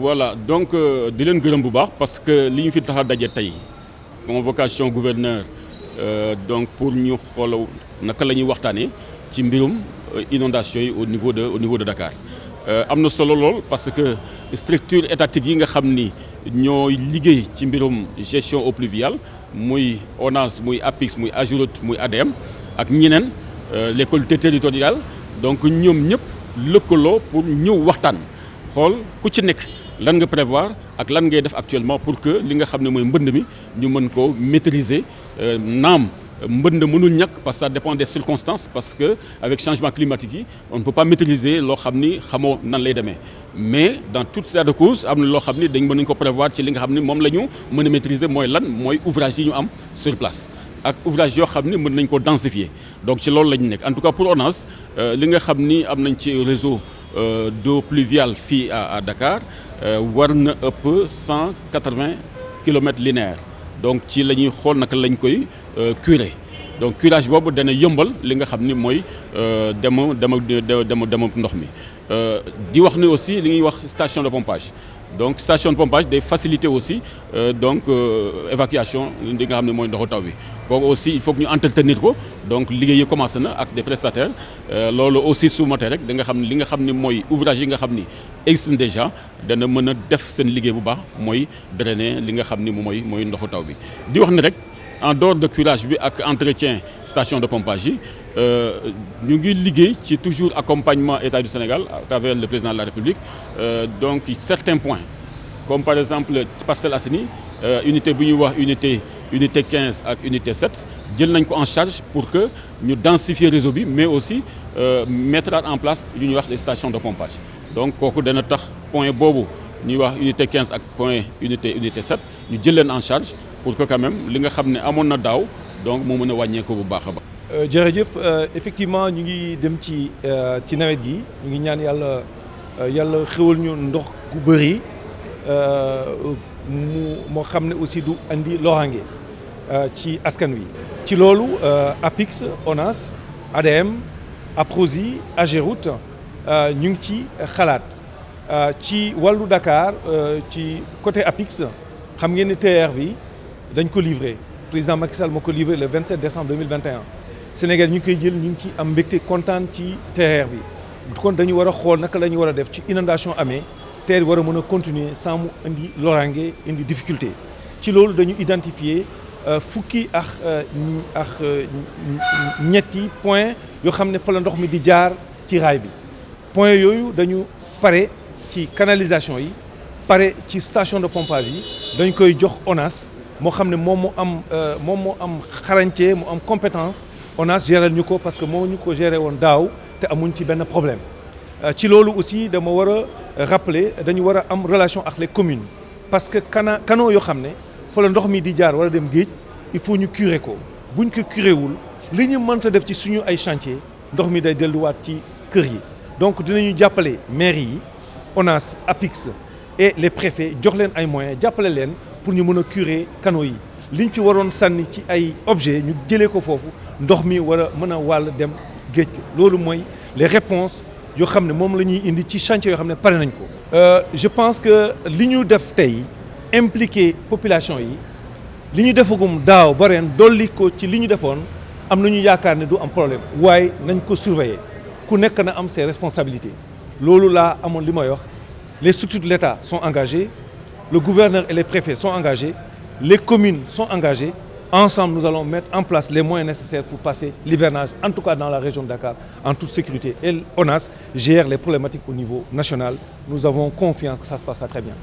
voilà donc di leen gërëm bu baax parce que li ñu fi tax a daje tey convocation gouverneur donc pour ñu xool naka la ñuy waxtaanee ci mbirum inondation yi au niveau de Dakar. am na solo lool parce que structure étatique yi nga xam ni ñooy liggéey ci mbirum gestion eaux pluviales muy ONAS muy APIX muy AGEROUTE muy ADM ak ñeneen les collectivités territoriales donc ñoom ñëpp lëkkaloo pour ñëw waxtaan xool ku ci nekk lan nga prévoir ak lan ngay def actuellement pour que li nga xam ne mooy mbënd mi ñu mën ko maîtriser naam. mbënd mënul ñàkk parce que ça dépend des circonstances parce que avec changement climatique yi on ne peut pas maîtriser loo xam ni xamoo nan lay demee mais dans toute état de cause am na loo xam ni dañ mën nañu ko prévoir ci li nga xam ni moom la ñu mën a maîtriser mooy lan mooy ouvrage yi ñu am sur place ak ouvrage yoo xam ni mën nañ ko densifier donc ci loolu la ñu nekk en tout cas pour ONAS li nga xam ni am nañ ci réseau d'eau pluviale fii à Dakar war na ëpp 180 kilomètres linéaires donc ci la ñuy xool naka lañ koy curer donc curage boobu dana yombal li nga xam ni mooy demu ndox mi di wax ni aussi li ñuy wax station de pompage donc station de pompage day faciliter aussi donc évacuation li nga xam ne mooy ndoxu taw bi kooku aussi il faut que ñu entretenir ko donc liggéey yi commencé na ak des prestataires loolu aussi su matee rek da nga xam ne li nga xam ne mooy ouvrage yi nga xam ni existe déjà dana mën a def seen liggéey bu baax mooy drainer li nga xam ni mooy ndoxu taw bi di wax ni rek en dehors de curage bi ak entretien station de pompage yi ñu ngi liggéey ci toujours accompagnement État du Sénégal à travers le président de la République donc certains points comme par exemple Parcelles Assainies unité bu ñuy wax unité 15 ak unité 7 jël nañ ko en charge pour que ñu densifier réseau bi mais aussi mettre en place lu ñuy wax des stations de pompage donc kooku dana tax point boobu ñuy wax unité 15 ak point unité 7 ñu jël leen en charge pour que quand même li nga xam ne amoon na daaw donc moo mën a wàññeeku bu baax a baax. jërëjëf effectivement ñu ngi dem ci nawet gi ñu ngi ñaan yàlla xewal ñu ndox gu bëri moo xam ne aussi du andi loraange ci askan wi. ci loolu APIX ONAS ADM APROSI AGEROUTE ñu ngi ci xalaat ci wàllu Dakar ci côté APIX xam ngeen ni TER bi. dañ ko livré président Macky Sall moo ko livré le 27 décembre 2021 Sénégal ñu ngi koy jël ñu ngi ci am mbégte kontaan ci TER bi kon dañu war a xool naka la ñu war a def ci inondation amee TER bi war a mën a continuer sans mu indi loraange indi difficulté ci loolu dañu identifier fukki ak ñetti point yoo xam ne fa la ndox mi di jaar ci raay bi point yooyu dañu pare ci canalisation yi pare ci station de pompage yi dañ koy jox ONAS moo xam ne moom moo am xarañte mu am compétence ONAS gérer ñu ko parce que moo ñu ko gérer woon daaw te amuñ ci benn problème ci loolu aussi dama war a rappeler dañu war a am relation ak les communes parce que canaux yoo xam ne fa la ndox mi di jaar war a dem géej il faut ñu curer ko buñ ko curer wul li ñu mënta def ci suñu ay chantier ndox mi day delluwaat ci kër yi donc dinañu jàppale mairie yi ONAS APIX et les préfets jox leen ay moyens jàppale leen pour ñu mën a curer canaux yi liñ ci waroon sànni ci ay objets ñu jëlee ko foofu ndox mi war a mën a wàll dem géej loolu mooy les réponses yoo xam ne moom la ñuy indi ci chantier yoo xam ne pare nañ ko. je pense que li ñu def tey impliqué population yi li ñu defagum daaw ba ren dolli ko ci li ñu defoon am nañu yaakaar ne du am problème waaye nañ ko surveiller ku nekk na am ses responsabilités loolu laa amoon li may wax les structures de l'État sont engagées. Le gouverneur et les préfets sont engagés, les communes sont engagées. Ensemble, nous allons mettre en place les moyens nécessaires pour passer l'hivernage, en tout cas dans la région de Dakar, en toute sécurité. Et ONAS gère les problématiques au niveau national. Nous avons confiance que ça se passera très bien.